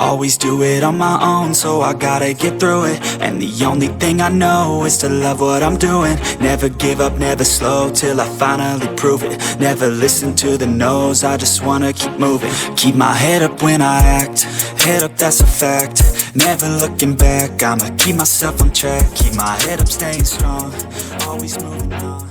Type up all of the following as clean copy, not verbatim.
Always do it on my own, so I gotta get through it. And the only thing I know is to love what I'm doing. Never give up, never slow, till I finally prove it. Never listen to the no's, I just wanna keep moving. Keep my head up when I act, head up, that's a fact. Never looking back, I'ma keep myself on track. Keep my head up, staying strong, always moving on.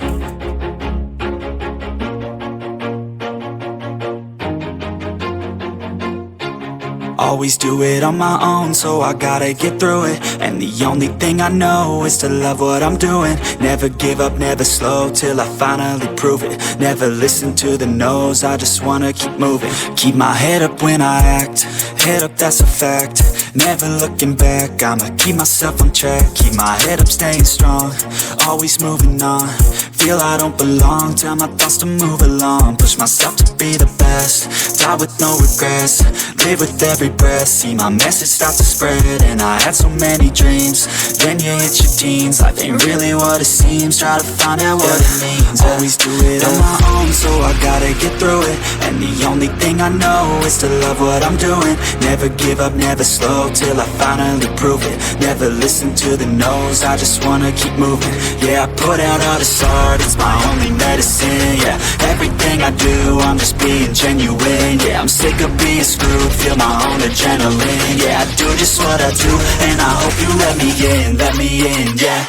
Always do it on my own, so I gotta get through it. And the only thing I know is to love what I'm doing. Never give up, never slow, till I finally prove it. Never listen to the no's, I just wanna keep moving. Keep my head up when I act, head up, that's a fact. Never looking back, I'ma keep myself on track. Keep my head up, staying strong, always moving on. Feel I don't belong, tell my thoughts to move along. Push myself to be the best, die with no regrets. Live with every breath, see my message start to spread. And I had so many dreams, then you hit your teens. Life ain't really what it seems, try to find out what it means. Always do it on my own, so I gotta get through it. And the only thing I know is to love what I'm doing. Never give up, never slow, till I finally prove it. Never listen to the no's, I just wanna keep moving. Yeah, I put out all this art, it's my only medicine. Yeah, everything I do, I'm just being genuine. Yeah, I'm sick of being screwed, feel my own adrenaline. Yeah, I do just what I do, and I hope you let me in, yeah.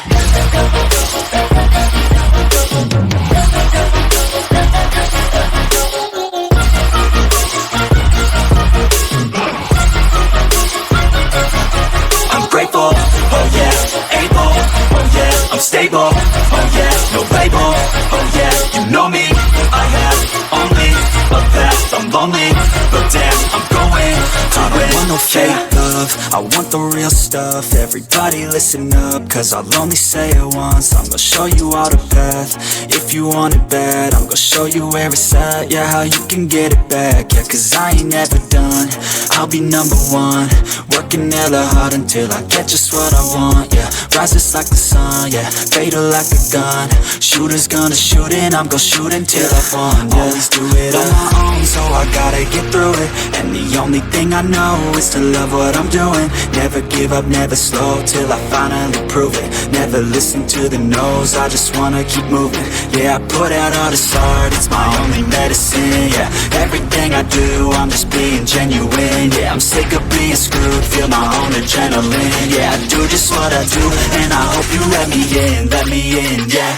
I'm grateful, oh yeah, able, oh yeah, I'm stable, oh yeah, no label, oh yeah, you know me, I have only a path, I'm lonely, but damn, I'm going to win. I don't want no fake love, I want the real stuff. Everybody listen up, cause I'll only say it once. I'm gonna show you all the path, if you want it bad. I'm gonna show you where it's at, yeah, how you can get it back. Yeah, cause I ain't never done, I'll be number one. Working hella hard until I get just what I want, yeah. Rises like the sun, yeah, fatal like a gun. Shooter's gonna shoot and I'm gonna shoot until I won, yeah. Always do it on my own, so I gotta get through it. And the only thing I know is to love what I'm doing. Never give up, never slow, till I finally prove it. Never listen to the no's, I just wanna keep moving. Yeah, I put out all this art, it's my only medicine. Yeah, everything I do, I'm just being genuine. Yeah, I'm sick of being screwed, feel my own adrenaline. Yeah, I do just what I do, and I hope you let me in, yeah.